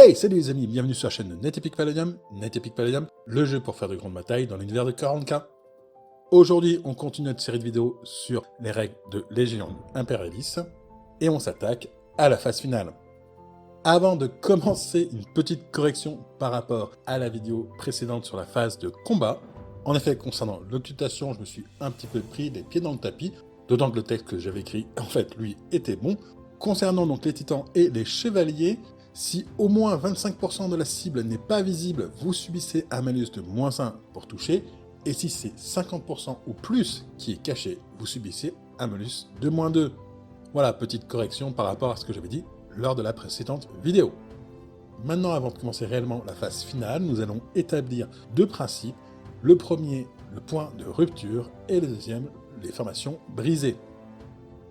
Hey, salut les amis, bienvenue sur la chaîne de NetEpic Palladium, le jeu pour faire de grandes batailles dans l'univers de 40K. Aujourd'hui, on continue notre série de vidéos sur les règles de Légion Imperialis, et on s'attaque à la phase finale. Avant de commencer, une petite correction par rapport à la vidéo précédente sur la phase de combat. En effet, concernant l'occultation, je me suis un petit peu pris les pieds dans le tapis, d'autant que le texte que j'avais écrit, en fait, lui, était bon. Concernant donc les titans et les chevaliers, si au moins 25% de la cible n'est pas visible, vous subissez un malus de -1 pour toucher, et si c'est 50% ou plus qui est caché, vous subissez un malus de -2. Voilà, petite correction par rapport à ce que j'avais dit lors de la précédente vidéo. Maintenant, avant de commencer réellement la phase finale, nous allons établir deux principes. Le premier, le point de rupture, et le deuxième, les formations brisées.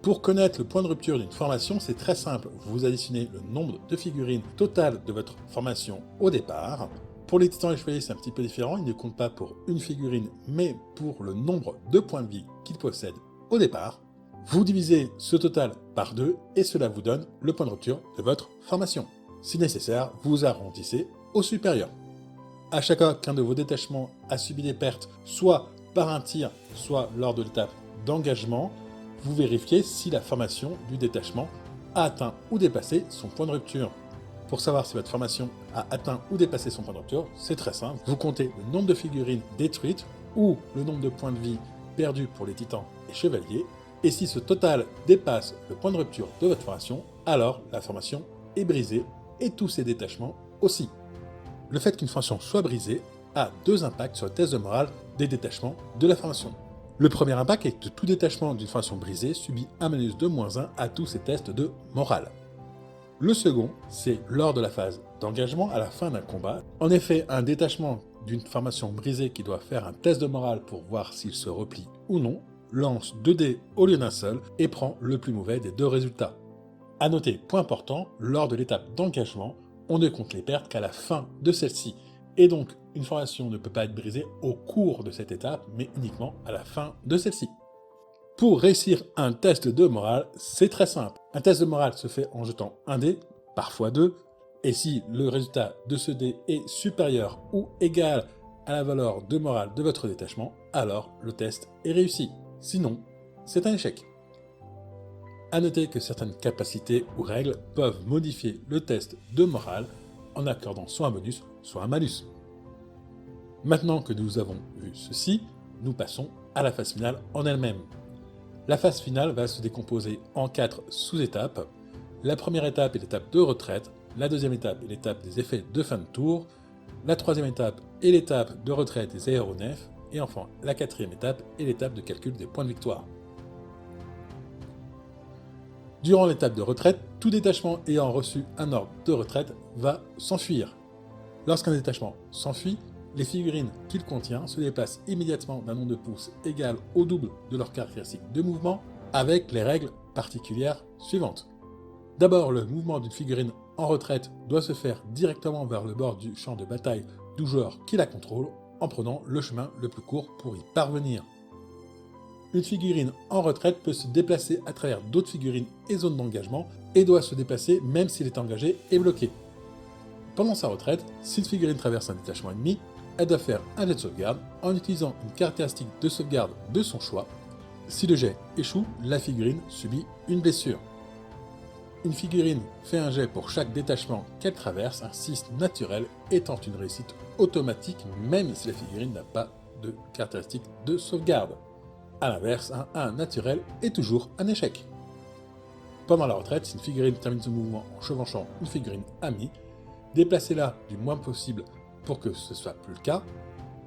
Pour connaître le point de rupture d'une formation, c'est très simple. Vous additionnez le nombre de figurines totales de votre formation au départ. Pour les titans et les chevaliers, c'est un petit peu différent. Ils ne comptent pas pour une figurine, mais pour le nombre de points de vie qu'ils possèdent au départ. Vous divisez ce total par 2 et cela vous donne le point de rupture de votre formation. Si nécessaire, vous arrondissez au supérieur. À chaque fois qu'un de vos détachements a subi des pertes, soit par un tir, soit lors de l'étape d'engagement, vous vérifiez si la formation du détachement a atteint ou dépassé son point de rupture. Pour savoir si votre formation a atteint ou dépassé son point de rupture, c'est très simple. Vous comptez le nombre de figurines détruites ou le nombre de points de vie perdus pour les titans et chevaliers. Et si ce total dépasse le point de rupture de votre formation, alors la formation est brisée et tous ses détachements aussi. Le fait qu'une formation soit brisée a deux impacts sur le test de morale des détachements de la formation. Le premier impact est que tout détachement d'une formation brisée subit un malus de -1 à tous ses tests de morale. Le second, c'est lors de la phase d'engagement à la fin d'un combat. En effet, un détachement d'une formation brisée qui doit faire un test de morale pour voir s'il se replie ou non, lance 2 dés au lieu d'un seul et prend le plus mauvais des deux résultats. A noter, point important, lors de l'étape d'engagement, on ne compte les pertes qu'à la fin de celle-ci. Et donc, une formation ne peut pas être brisée au cours de cette étape, mais uniquement à la fin de celle-ci. Pour réussir un test de morale, c'est très simple. Un test de morale se fait en jetant un dé, parfois 2, et si le résultat de ce dé est supérieur ou égal à la valeur de morale de votre détachement, alors le test est réussi. Sinon, c'est un échec. A noter que certaines capacités ou règles peuvent modifier le test de morale en accordant soit un bonus, soit un malus. Maintenant que nous avons vu ceci, nous passons à la phase finale en elle-même. La phase finale va se décomposer en 4 sous-étapes. La première étape est l'étape de retraite, la deuxième étape est l'étape des effets de fin de tour, la troisième étape est l'étape de retraite des aéronefs, et enfin la quatrième étape est l'étape de calcul des points de victoire. Durant l'étape de retraite, tout détachement ayant reçu un ordre de retraite va s'enfuir. Lorsqu'un détachement s'enfuit, les figurines qu'il contient se déplacent immédiatement d'un nombre de pouces égal au double de leur caractéristique de mouvement, avec les règles particulières suivantes. D'abord, le mouvement d'une figurine en retraite doit se faire directement vers le bord du champ de bataille du joueur qui la contrôle, en prenant le chemin le plus court pour y parvenir. Une figurine en retraite peut se déplacer à travers d'autres figurines et zones d'engagement, et doit se déplacer même s'il est engagé et bloqué. Pendant sa retraite, si une figurine traverse un détachement ennemi, elle doit faire un jet de sauvegarde en utilisant une caractéristique de sauvegarde de son choix. Si le jet échoue, la figurine subit une blessure. Une figurine fait un jet pour chaque détachement qu'elle traverse, un 6 naturel étant une réussite automatique même si la figurine n'a pas de caractéristique de sauvegarde. A l'inverse, un 1 naturel est toujours un échec. Pendant la retraite, si une figurine termine son mouvement en chevauchant une figurine amie, déplacez-la du moins possible pour que ce soit plus le cas.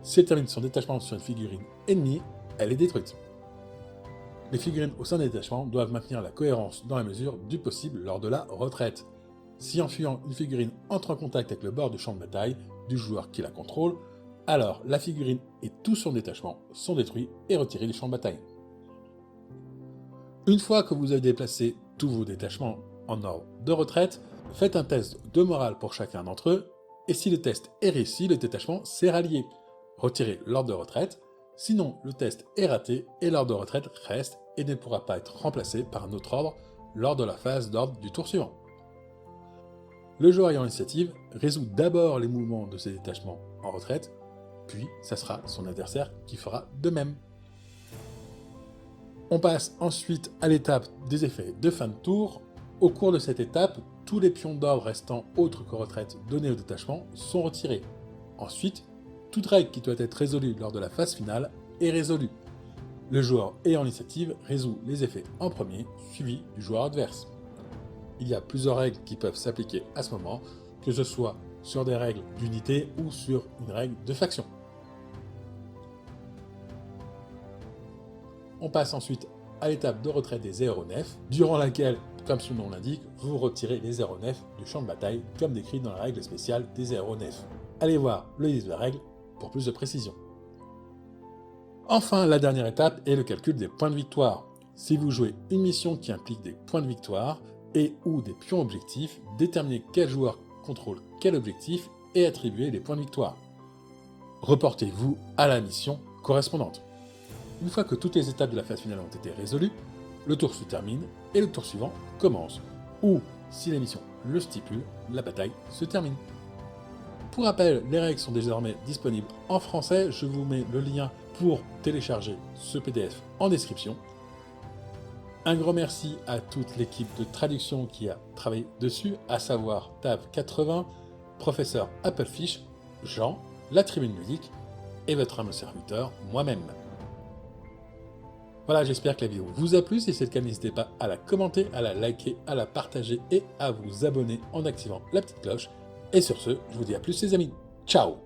Si elle termine son détachement sur une figurine ennemie, elle est détruite. Les figurines au sein des détachements doivent maintenir la cohérence dans la mesure du possible lors de la retraite. Si en fuyant une figurine entre en contact avec le bord du champ de bataille du joueur qui la contrôle, alors la figurine et tout son détachement sont détruits et retirés du champ de bataille. Une fois que vous avez déplacé tous vos détachements en ordre de retraite, faites un test de morale pour chacun d'entre eux, et si le test est réussi, le détachement s'est rallié. Retirez l'ordre de retraite, sinon le test est raté et l'ordre de retraite reste et ne pourra pas être remplacé par un autre ordre lors de la phase d'ordre du tour suivant. Le joueur ayant l'initiative résout d'abord les mouvements de ses détachements en retraite, puis ça sera son adversaire qui fera de même. On passe ensuite à l'étape des effets de fin de tour. Au cours de cette étape, tous les pions d'ordre restant autres que retraite donnés au détachement sont retirés. Ensuite, toute règle qui doit être résolue lors de la phase finale est résolue. Le joueur ayant l'initiative résout les effets en premier, suivi du joueur adverse. Il y a plusieurs règles qui peuvent s'appliquer à ce moment, que ce soit sur des règles d'unité ou sur une règle de faction. On passe ensuite à l'étape de retraite des aéronefs, durant laquelle, comme son nom l'indique, vous retirez les aéronefs du champ de bataille, comme décrit dans la règle spéciale des aéronefs. Allez voir le livre de règles pour plus de précision. Enfin, la dernière étape est le calcul des points de victoire. Si vous jouez une mission qui implique des points de victoire et ou des pions objectifs, déterminez quel joueur contrôle quel objectif et attribuez les points de victoire. Reportez-vous à la mission correspondante. Une fois que toutes les étapes de la phase finale ont été résolues, le tour se termine et le tour suivant commence, ou, si la mission le stipule, la bataille se termine. Pour rappel, les règles sont désormais disponibles en français, je vous mets le lien pour télécharger ce PDF en description. Un grand merci à toute l'équipe de traduction qui a travaillé dessus, à savoir Tav80, Professeur Applefish, Jean, la Tribune Ludique et votre humble serviteur, moi-même. Voilà, j'espère que la vidéo vous a plu. Si c'est le cas, n'hésitez pas à la commenter, à la liker, à la partager et à vous abonner en activant la petite cloche. Et sur ce, je vous dis à plus les amis. Ciao!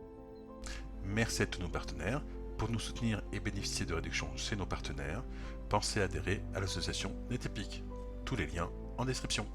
Merci à tous nos partenaires. Pour nous soutenir et bénéficier de réductions chez nos partenaires, pensez à adhérer à l'association NetEpic. Tous les liens en description.